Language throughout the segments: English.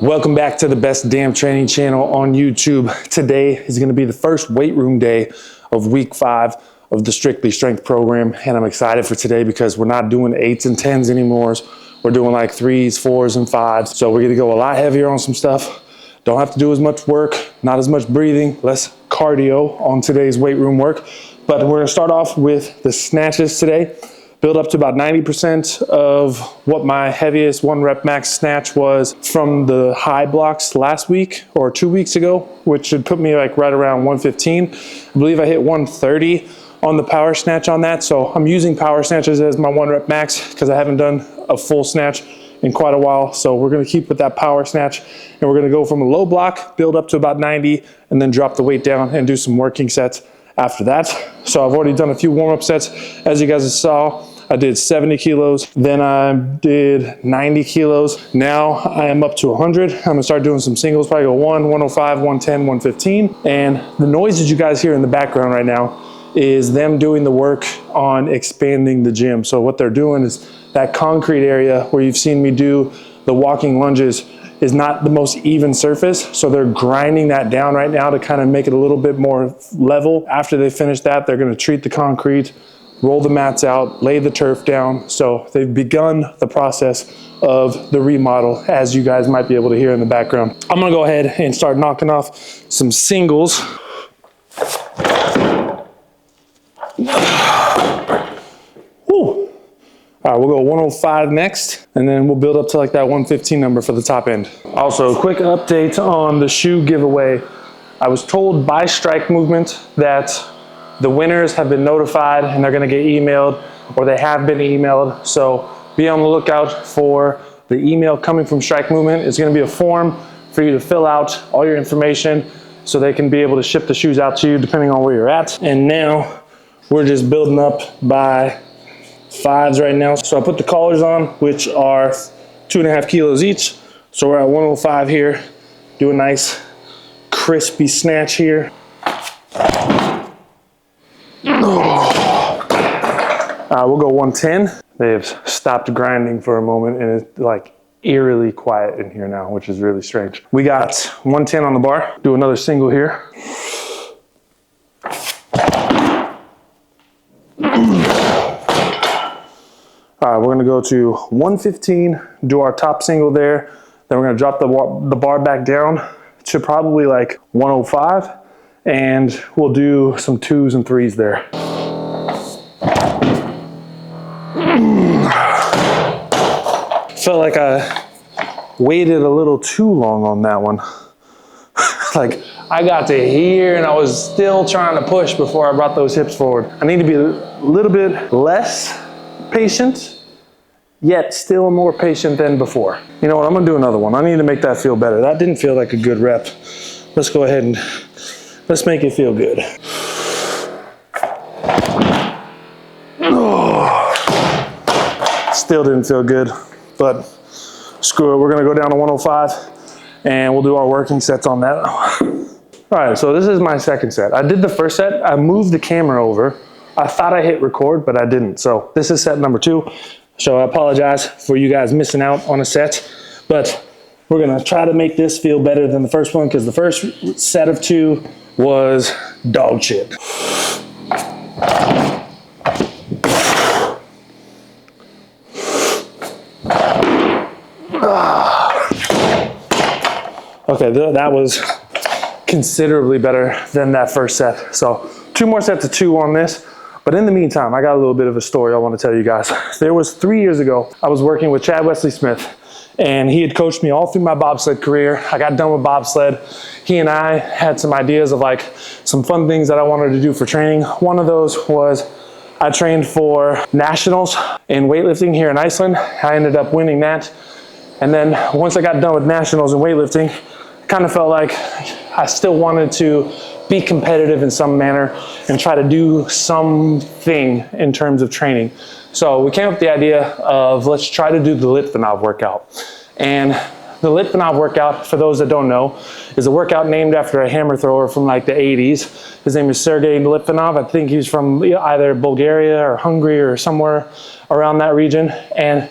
Welcome back to the best damn training channel on YouTube. Today is going to be the first weight room day of week 5 of the Strictly Strength program. And I'm excited for today because we're not doing 8s and 10s anymore. We're doing like 3s, 4s, and 5s. So we're going to go a lot heavier on some stuff. Don't have to do as much work, not as much breathing, less cardio on today's weight room work. But we're going to start off with the snatches today. Build up to about 90% of what my heaviest 1 rep max snatch was from the high blocks last week or 2 weeks ago, which should put me like right around 115. I believe I hit 130 on the power snatch on that. So I'm using power snatches as my 1 rep max because I haven't done a full snatch in quite a while. So we're gonna keep with that power snatch and we're gonna go from a low block, build up to about 90 and then drop the weight down and do some working sets after that. So I've already done a few warm-up sets. As you guys saw, I did 70 kilos, then I did 90 kilos. Now I am up to 100. I'm gonna start doing some singles, probably go 1, 105, 110, 115. And the noise that you guys hear in the background right now is them doing the work on expanding the gym. So what they're doing is that concrete area where you've seen me do the walking lunges is not the most even surface. So they're grinding that down right now to kind of make it a little bit more level. After they finish that, they're gonna treat the concrete, roll the mats out, lay the turf down. So they've begun the process of the remodel, as you guys might be able to hear in the background. I'm gonna go ahead and start knocking off some singles. Woo. All right, we'll go 105 next, and then we'll build up to like that 115 number for the top end. Also, quick update on the shoe giveaway. I was told by Strike Movement that the winners have been notified and they're gonna get emailed, or they have been emailed. So be on the lookout for the email coming from Strike Movement. It's gonna be a form for you to fill out all your information so they can be able to ship the shoes out to you depending on where you're at. And now we're just building up by 5s right now. So I put the collars on, which are 2.5 kilos each. So we're at 105 here. Do a nice crispy snatch here. We'll go 110. They've stopped grinding for a moment and it's like eerily quiet in here now, which is really strange. We got 110 on the bar. Do another single here. All right, we're gonna go to 115, do our top single there. Then we're gonna drop the bar back down to probably like 105. And we'll do some 2s and 3s there. Felt like I waited a little too long on that one. Like I got to here and I was still trying to push before I brought those hips forward. I need to be a little bit less patient, yet still more patient than before. You know what, I'm gonna do another one. I need to make that feel better. That didn't feel like a good rep. Let's go ahead and let's make it feel good. Oh, still didn't feel good, but screw it. We're gonna go down to 105 and we'll do our working sets on that. All right, so this is my second set. I did the first set, I moved the camera over. I thought I hit record, but I didn't. So this is set number 2. So I apologize for you guys missing out on a set, but we're gonna try to make this feel better than the first one because the first set of 2 was dog shit. Okay, that was considerably better than that first set. So 2 more sets of 2 on this. But in the meantime, I got a little bit of a story I want to tell you guys. There was 3 years ago, I was working with Chad Wesley Smith and he had coached me all through my bobsled career. I got done with bobsled. He and I had some ideas of like some fun things that I wanted to do for training. One of those was I trained for nationals in weightlifting here in Iceland. I ended up winning that. And then once I got done with nationals in weightlifting, I kind of felt like I still wanted to be competitive in some manner and try to do something in terms of training. So we came up with the idea of let's try to do the Litvinov workout. And the Litvinov workout, for those that don't know, is a workout named after a hammer thrower from like the 80s. His name is Sergei Litvinov. I think he's from either Bulgaria or Hungary or somewhere around that region. And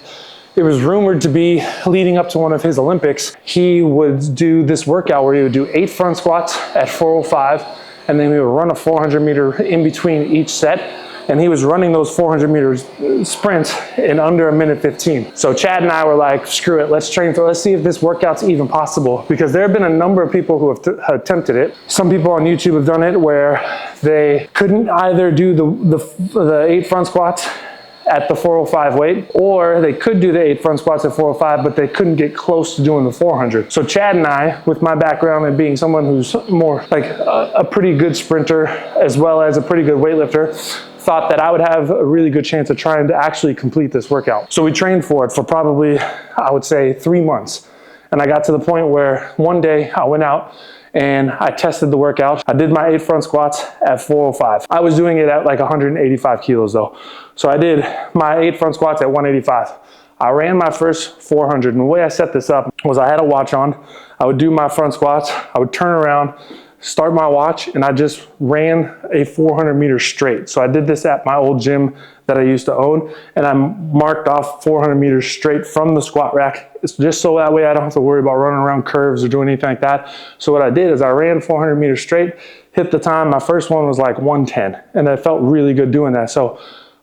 it was rumored to be leading up to one of his Olympics, he would do this workout where he would do 8 front squats at 405, and then he would run a 400 meter in between each set. And he was running those 400 meters sprints in under 1:15. So Chad and I were like, screw it, let's train for, let's see if this workout's even possible. Because there have been a number of people who have attempted it. Some people on YouTube have done it where they couldn't either do the 8 front squats at the 405 weight, or they could do the 8 front squats at 405, but they couldn't get close to doing the 400. So Chad and I, with my background and being someone who's more like a pretty good sprinter, as well as a pretty good weightlifter, thought that I would have a really good chance of trying to actually complete this workout. So we trained for it for probably, I would say, 3 months. And I got to the point where one day I went out and I tested the workout. I did my 8 front squats at 405. I was doing it at like 185 kilos though. So I did my 8 front squats at 185. I ran my first 400, and the way I set this up was I had a watch on. I would do my front squats, I would turn around, start my watch, and I just ran a 400 meters straight. So I did this at my old gym that I used to own, and I marked off 400 meters straight from the squat rack. It's just so that way I don't have to worry about running around curves or doing anything like that. So what I did is I ran 400 meters straight, hit the time. My first one was like 110, and I felt really good doing that. So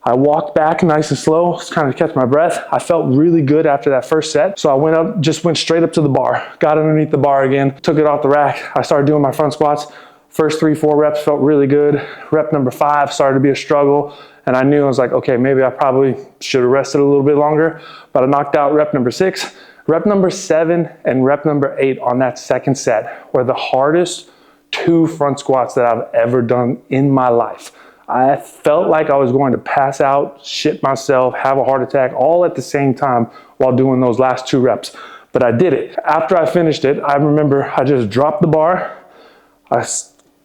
I walked back nice and slow, just kind of catch my breath. I felt really good after that first set. So I went up, just went straight up to the bar, got underneath the bar again, took it off the rack. I started doing my front squats. First 3-4 reps felt really good. Rep number 5 started to be a struggle. And I knew, I was like, okay, maybe I probably should have rested a little bit longer, but I knocked out rep number 6. Rep number 7 and rep number 8 on that second set were the hardest 2 front squats that I've ever done in my life. I felt like I was going to pass out, shit myself, have a heart attack, all at the same time while doing those last 2 reps. But I did it. After I finished it, I remember I just dropped the bar. I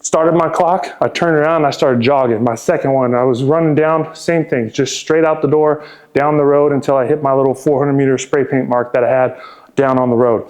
started my clock. I turned around and I started jogging. My second one, I was running down, same thing, just straight out the door, down the road until I hit my little 400 meter spray paint mark that I had down on the road.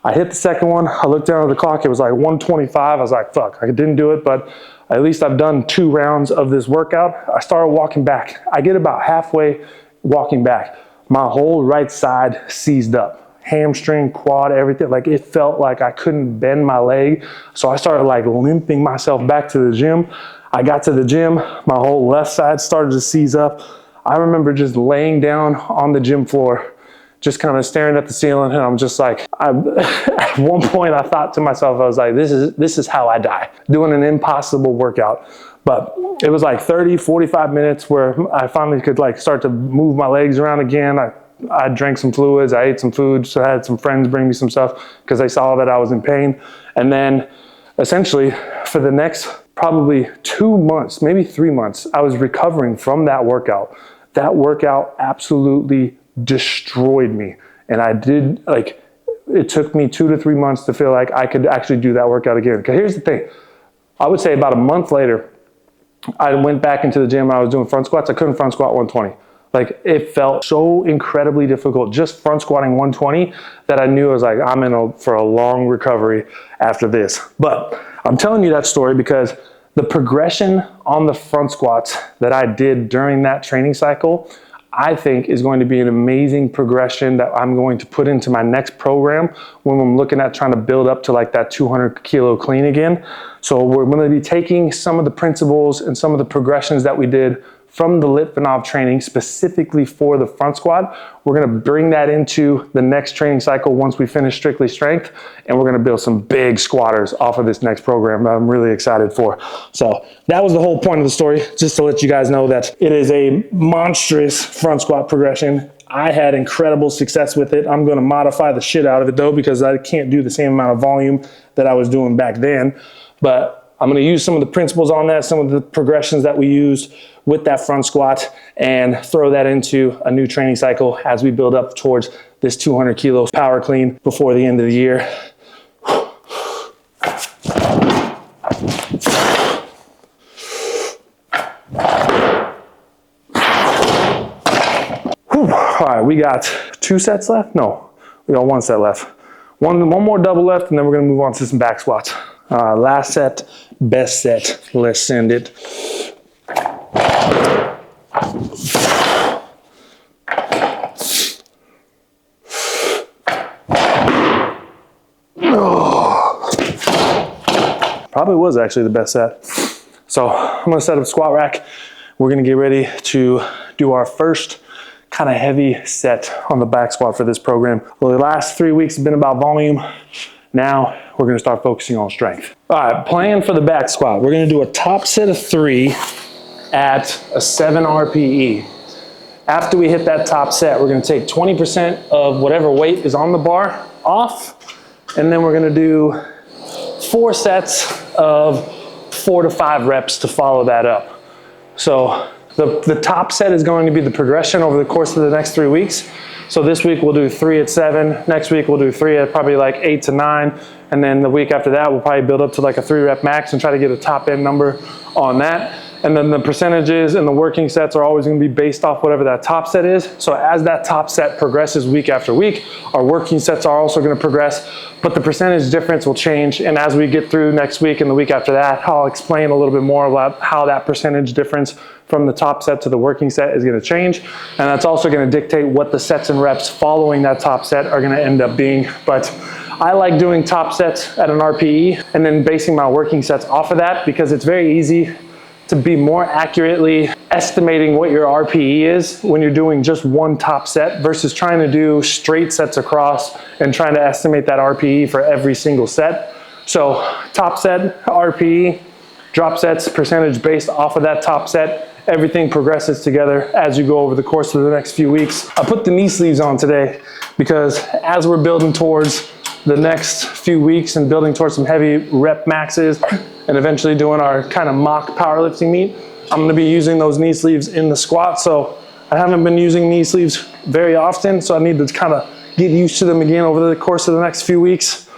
I hit the second one. I looked down at the clock. It was like 125. I was like, fuck, I didn't do it, but at least I've done 2 rounds of this workout. I started walking back. I get about halfway walking back. My whole right side seized up. Hamstring, quad, everything. Like it felt like I couldn't bend my leg. So I started like limping myself back to the gym. I got to the gym. My whole left side started to seize up. I remember just laying down on the gym floor, just kind of staring at the ceiling, and I'm just like, at one point I thought to myself, I was like, this is how I die, doing an impossible workout. But it was like 30, 45 minutes where I finally could like start to move my legs around again. I drank some fluids, I ate some food, so I had some friends bring me some stuff because they saw that I was in pain. And then essentially for the next probably 2 months, maybe 3 months, I was recovering from that workout. That workout absolutely destroyed me. And I did, like, it took me 2 to 3 months to feel like I could actually do that workout again. Because here's the thing, I would say about a month later, I went back into the gym, I was doing front squats. I couldn't front squat 120. Like it felt so incredibly difficult just front squatting 120 that I knew I was like, I'm in for a long recovery after this. But I'm telling you that story because the progression on the front squats that I did during that training cycle, I think is going to be an amazing progression that I'm going to put into my next program when I'm looking at trying to build up to like that 200 kilo clean again. So we're going to be taking some of the principles and some of the progressions that we did from the Litvinov training specifically for the front squat. We're gonna bring that into the next training cycle once we finish Strictly Strength, and we're gonna build some big squatters off of this next program that I'm really excited for. So that was the whole point of the story, just to let you guys know that it is a monstrous front squat progression. I had incredible success with it. I'm gonna modify the shit out of it though, because I can't do the same amount of volume that I was doing back then. But I'm gonna use some of the principles on that, some of the progressions that we used with that front squat, and throw that into a new training cycle as we build up towards this 200 kilos power clean before the end of the year. All right, we got 2 sets left? No, we got 1 set left. One more double left, and then we're gonna move on to some back squats. Last set, best set. Let's send it. probably was actually the best set. So I'm gonna set up squat rack. We're gonna get ready to do our first kind of heavy set on the back squat for this program. Well, the last 3 weeks have been about volume. Now we're gonna start focusing on strength. All right, plan for the back squat. We're gonna do a top set of 3 at a 7 RPE. After we hit that top set, we're gonna take 20% of whatever weight is on the bar off, and then we're gonna do 4 sets of 4 to 5 reps to follow that up. So the top set is going to be the progression over the course of the next 3 weeks. So this week we'll do 3 at 7, next week we'll do 3 at probably like 8 to 9, and then the week after that we'll probably build up to like a 3 rep max and try to get a top end number on that. And then the percentages and the working sets are always going to be based off whatever that top set is. So as that top set progresses week after week, our working sets are also going to progress, but the percentage difference will change. And as we get through next week and the week after that, I'll explain a little bit more about how that percentage difference from the top set to the working set is going to change. And that's also going to dictate what the sets and reps following that top set are going to end up being. But I like doing top sets at an RPE and then basing my working sets off of that, because it's very easy to be more accurately estimating what your RPE is when you're doing just one top set versus trying to do straight sets across and trying to estimate that RPE for every single set. So top set, RPE, drop sets, percentage based off of that top set. Everything progresses together as you go over the course of the next few weeks. I put the knee sleeves on today because as we're building towards the next few weeks and building towards some heavy rep maxes and eventually doing our kind of mock powerlifting meet, I'm gonna be using those knee sleeves in the squat. So I haven't been using knee sleeves very often, so I need to kind of get used to them again over the course of the next few weeks.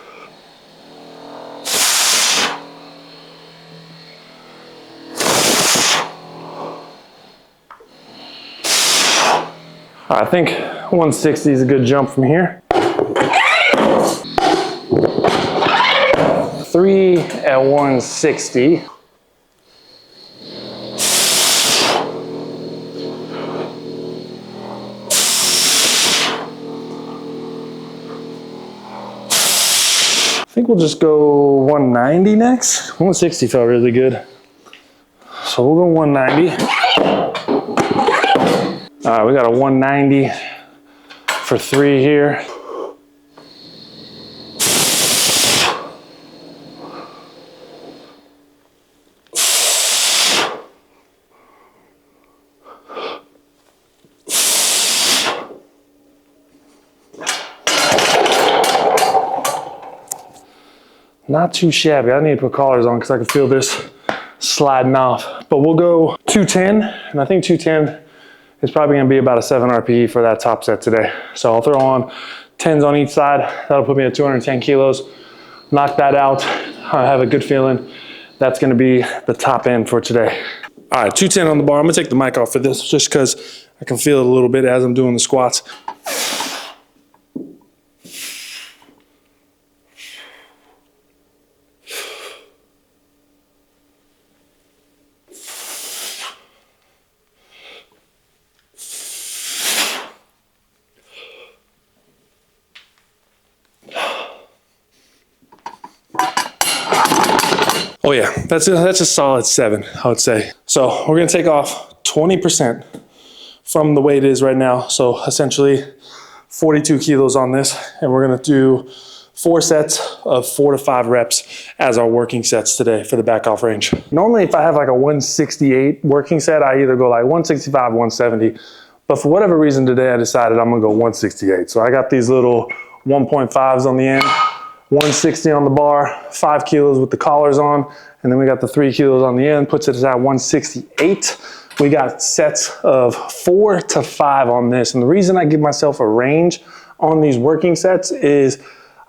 I think 160 is a good jump from here. 3 at 160. I think we'll just go 190 next. 160 felt really good. So we'll go 190. All right, we got a 190 for 3 here. Not too shabby. I need to put collars on because I can feel this sliding off. But we'll go 210, and I think 210 is probably gonna be about a 7 RPE for that top set today. So I'll throw on 10s on each side. That'll put me at 210 kilos. Knock that out. I have a good feeling that's gonna be the top end for today. All right, 210 on the bar. I'm gonna take the mic off for this just because I can feel it a little bit as I'm doing the squats. Oh yeah, that's a solid 7, I would say. So we're gonna take off 20% from the weight it is right now. So essentially 42 kilos on this, and we're gonna do 4 sets of 4 to 5 reps as our working sets today for the back off range. Normally if I have like a 168 working set, I either go like 165, 170, but for whatever reason today I decided I'm gonna go 168. So I got these little 1.5s on the end, 160 on the bar, 5 kilos with the collars on, and then we got the 3 kilos on the end, puts it at 168. We got sets of 4 to 5 on this. And the reason I give myself a range on these working sets is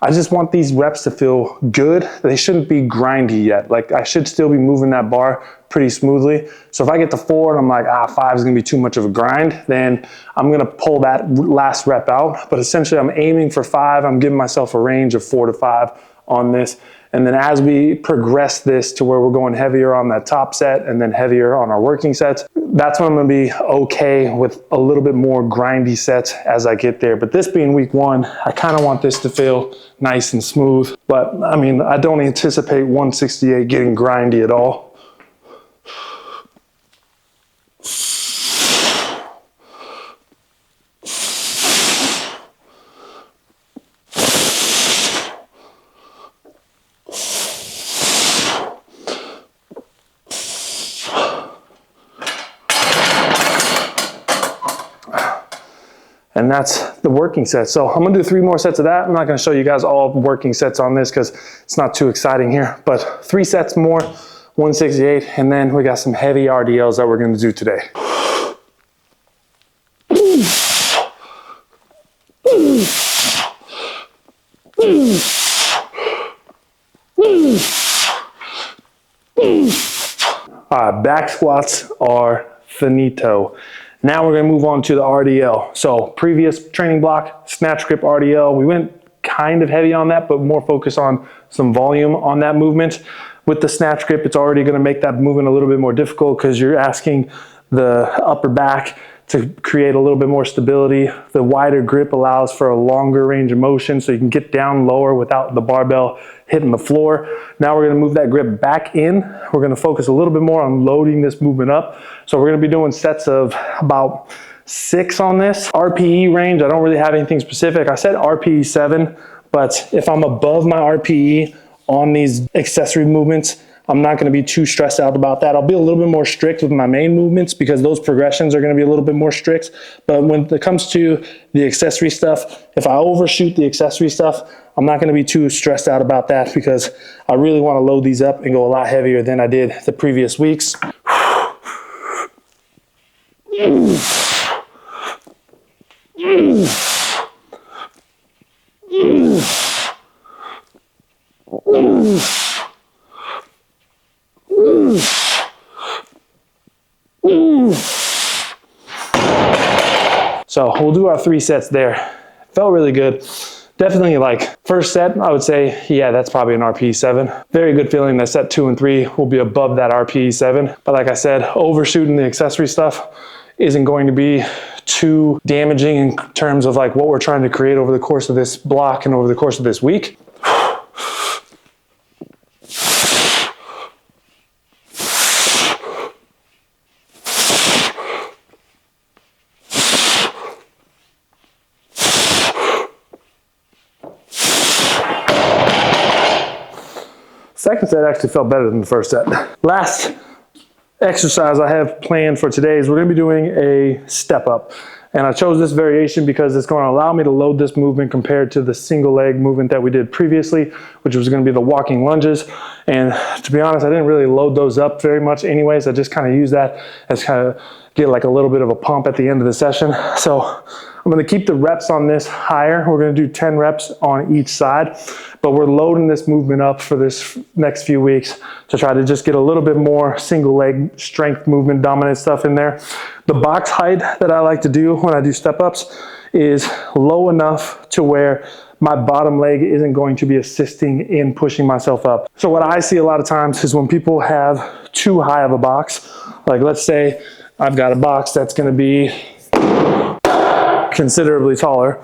I just want these reps to feel good. They shouldn't be grindy yet. Like I should still be moving that bar pretty smoothly. So if I get to 4 and I'm like, 5 is gonna be too much of a grind, then I'm gonna pull that last rep out. But essentially I'm aiming for 5. I'm giving myself a range of 4 to 5 on this. And then as we progress this to where we're going heavier on that top set and then heavier on our working sets, that's when I'm gonna be okay with a little bit more grindy sets as I get there. But this being week 1, I kind of want this to feel nice and smooth. But I mean, I don't anticipate 168 getting grindy at all. And that's the working set. So I'm gonna do 3 more sets of that. I'm not gonna show you guys all working sets on this because it's not too exciting here, but 3 sets more, 168, and then we got some heavy RDLs that we're gonna do today. All right, back squats are finito. Now we're gonna move on to the RDL. So previous training block, snatch grip RDL, we went kind of heavy on that, but more focus on some volume on that movement. With the snatch grip, it's already gonna make that movement a little bit more difficult because you're asking the upper back to create a little bit more stability. The wider grip allows for a longer range of motion so you can get down lower without the barbell hitting the floor. Now we're gonna move that grip back in. We're gonna focus a little bit more on loading this movement up. So we're gonna be doing sets of about 6 on this. RPE range, I don't really have anything specific. I said RPE 7, but if I'm above my RPE on these accessory movements, I'm not gonna be too stressed out about that. I'll be a little bit more strict with my main movements because those progressions are gonna be a little bit more strict. But when it comes to the accessory stuff, if I overshoot the accessory stuff, I'm not gonna be too stressed out about that because I really wanna load these up and go a lot heavier than I did the previous weeks. So we'll do our 3 sets there. Felt really good. Definitely like first set, I would say, yeah, that's probably an RPE 7. Very good feeling that set 2 and 3 will be above that RPE 7. But like I said, overshooting the accessory stuff isn't going to be too damaging in terms of like what we're trying to create over the course of this block and over the course of this week. Second set actually felt better than the first set. Last exercise I have planned for today is we're gonna be doing a step up. And I chose this variation because it's gonna allow me to load this movement compared to the single leg movement that we did previously, which was gonna be the walking lunges. And to be honest, I didn't really load those up very much anyways. I just kind of use that as kind of get like a little bit of a pump at the end of the session. So I'm gonna keep the reps on this higher. We're gonna do 10 reps on each side, but we're loading this movement up for this next few weeks to try to just get a little bit more single leg strength movement dominant stuff in there. The box height that I like to do when I do step ups is low enough to where my bottom leg isn't going to be assisting in pushing myself up. So what I see a lot of times is when people have too high of a box, like let's say I've got a box that's gonna be considerably taller.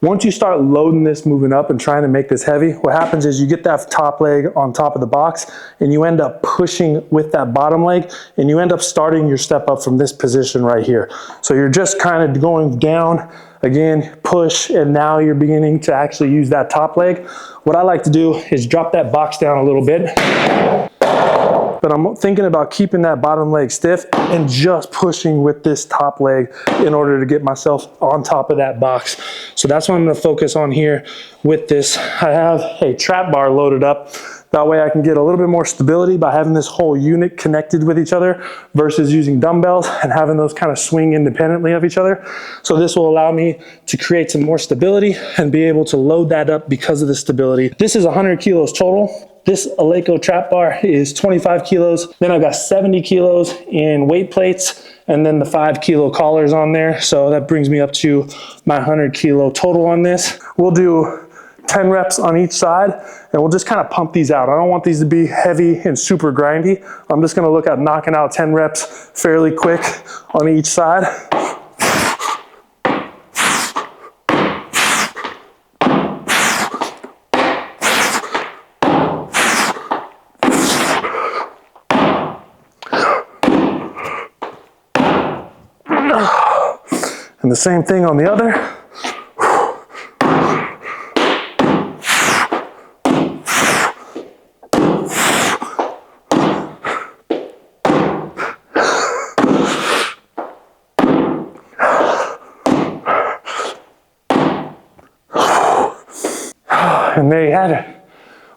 Once you start loading this movement up and trying to make this heavy, what happens is you get that top leg on top of the box and you end up pushing with that bottom leg and you end up starting your step up from this position right here. So you're just kind of going down, again, push, and now you're beginning to actually use that top leg. What I like to do is drop that box down a little bit. But I'm thinking about keeping that bottom leg stiff and just pushing with this top leg in order to get myself on top of that box. So that's what I'm gonna focus on here with this. I have a trap bar loaded up. That way I can get a little bit more stability by having this whole unit connected with each other versus using dumbbells and having those kind of swing independently of each other. So this will allow me to create some more stability and be able to load that up because of the stability. This is 100 kilos total. This Eleiko trap bar is 25 kilos. Then I've got 70 kilos in weight plates and then the 5 kilo collars on there. So that brings me up to my 100 kilo total on this. We'll do 10 reps on each side, and we'll just kind of pump these out. I don't want these to be heavy and super grindy. I'm just gonna look at knocking out 10 reps fairly quick on each side. And the same thing on the other. And there you have it.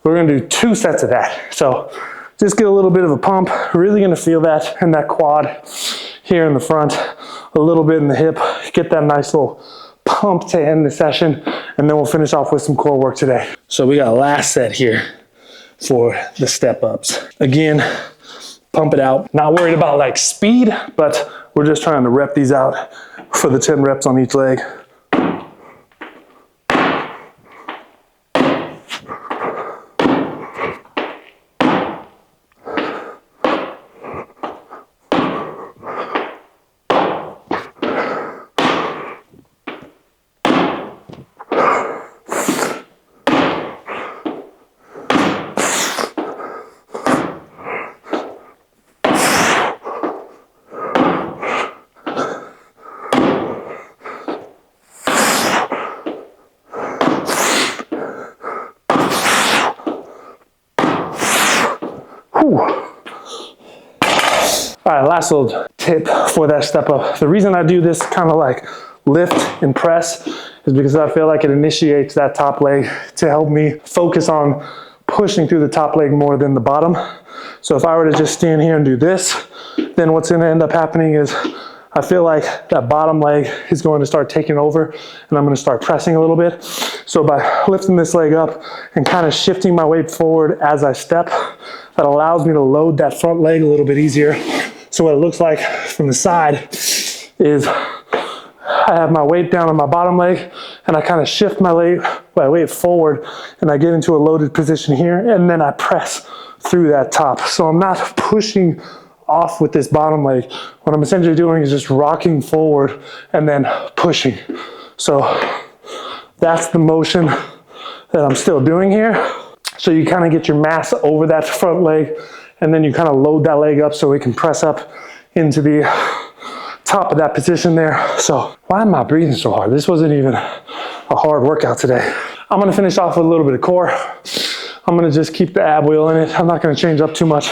We're gonna do 2 sets of that. So just get a little bit of a pump. Really gonna feel that in that quad here in the front, a little bit in the hip. Get that nice little pump to end the session, and then we'll finish off with some core work today. So we got a last set here for the step ups. Again, pump it out. Not worried about like speed, but we're just trying to rep these out for the 10 reps on each leg. All right, last little tip for that step up. The reason I do this kind of like lift and press is because I feel like it initiates that top leg to help me focus on pushing through the top leg more than the bottom. So if I were to just stand here and do this, then what's gonna end up happening is I feel like that bottom leg is going to start taking over, and I'm gonna start pressing a little bit. So by lifting this leg up and kind of shifting my weight forward as I step, that allows me to load that front leg a little bit easier. So what it looks like from the side is I have my weight down on my bottom leg, and I kind of shift my weight forward, and I get into a loaded position here, and then I press through that top. So I'm not pushing off with this bottom leg. What I'm essentially doing is just rocking forward and then pushing. So that's the motion that I'm still doing here. So you kind of get your mass over that front leg, and then you kind of load that leg up so it can press up into the top of that position there. So why am I breathing so hard? This wasn't even a hard workout today. I'm gonna finish off with a little bit of core. I'm gonna just keep the ab wheel in it. I'm not gonna change up too much.